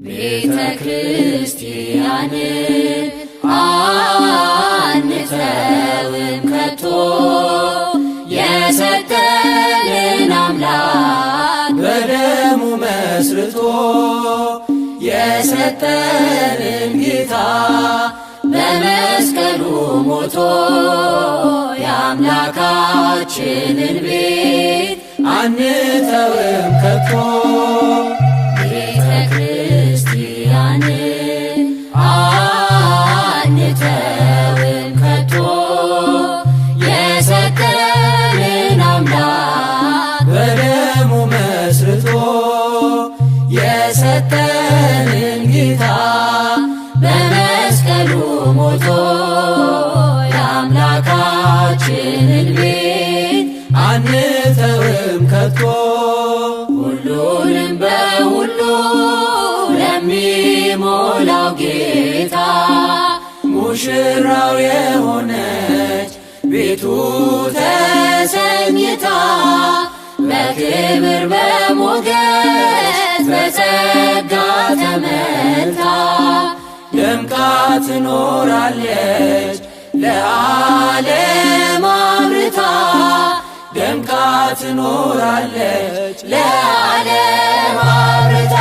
ቤተ ክርስቲያን አንተውም ከቶ የሰጠንን አምላክ በደሙ መስርቶ የሰጠንን ጌታ በመስቀሉ ሞቶ የአምላካችንን ቤት አንተውም ከቶ ቤተ ክርስቲያን አንተውም ከቶ የሰጠንን አምላክ በደሙ መስርቶ የሰጠንን ጌታ በመስቀሉ ሞቶ የአምላካችንን ቤት አንተውም ከቶ ሁሉንም በሁሉ ለሚሞላው ጌታ ሙሽራው የሆነች ቤቱ ተሰኝታ በክብር በሞገስ በጸጋ ተመልታ ደምቃ ትኖራለች ለዓለም አብርታ ደምቃ ትኖራለች ለዓለም አብርታ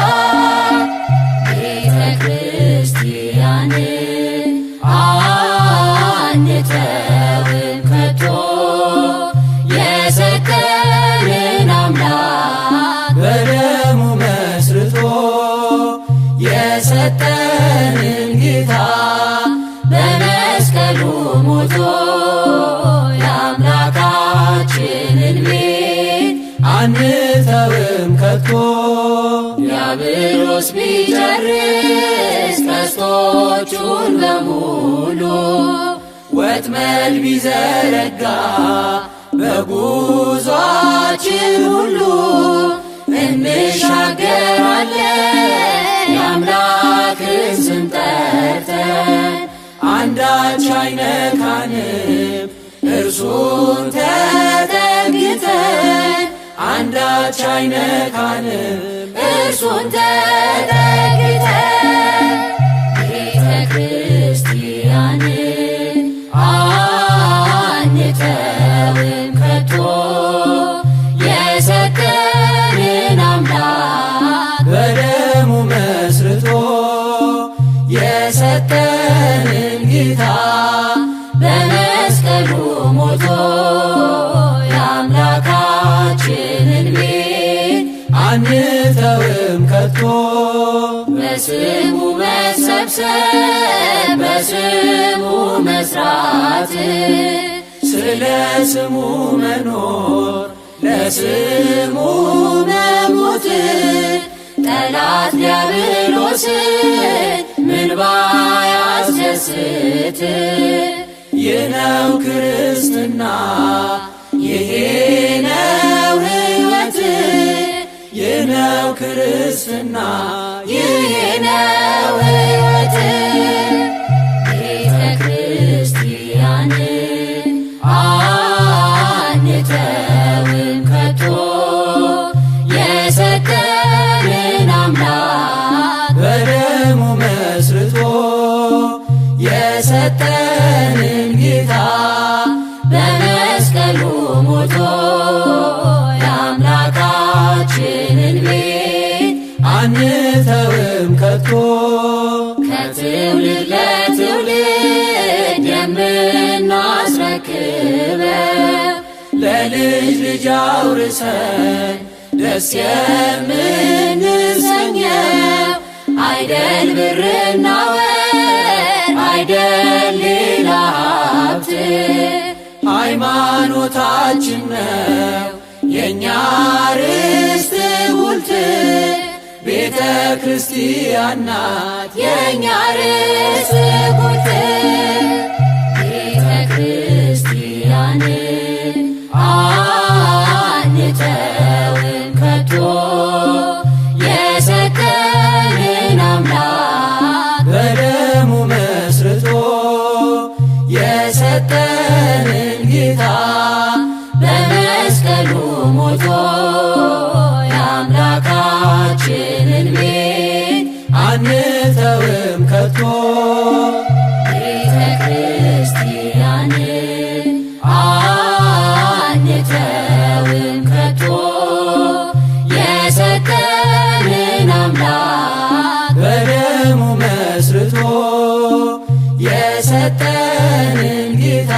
ቤተ ክርስቲያን አንተውም ከቶ የሰጠንን አምላክ በደሙ መስርቶ የሰጠንን ጌታ በመስቀሉ ሞቶ የአምላካችንን ቤት አንተውም ከቶ ዲያብሎስ ቢጨርስ ቀስቶቹን በሙሉ ወጥመድ ቢዘረጋ በጉዟችን ሁሉ እንሻገራለን የአምላክን ስም ጠርተን አንዳች አይነካንም እርሱን ተጠግተን አንዳች አይነካንም እርሱን ተጠግተን ቤተ ክርስቲያን አንተውም ከቶ የሰጠንን አምላክ በደሙ መስርቶ የሰጠንን ጌታ በመስቀሉ ሞቶ የአምላካችንን ቤት አንተውም ከቶ በስሙ መሰብሰብ በስሙ መስራት ስለ ስሙ መኖር ለስሙ መሞት ጠላት ዲያብሎስን ምን ባያስደስት ይህ ነው ክርስትና ይሄ ነው ሕይወት ይህ ነው ክርስትና ይሄ ነው ሕይወት ቤተ ክርስቲያን አንተውም ከቶ የሰጠንን አምላክ በደሙ መስርቶ የሰጠንን ጌታ በመስቀሉ ሞቶ የአምላካችንን ቤት አንተውም ከቶ ከትውልድ ለትውልድ የምናስረክበው ለልጅ ልጅ አውርሰን ደስ የምንሰኘው አይደል ብርና ወርቅ አይደል ሌላ ሀብት ሃይማኖታችን ነው የእኛ ርስት ጉልት ቤተ ክርስቲያን ናት የእኛ ርስት ጉልት ቤተ ክርስቲያን አንተውም ከቶ የሰጠንን አምላክ በደሙ መስርቶ የሰጠንን ጌታ በመስቀሉ ሞቶ የአምላካችንን ቤት አንተውም ከቶ ቤተ ክርስቲያንን አንተውም ከቶ የሰጠንን አምላክ በደሙ መስርቶ የሰጠንን ጌታ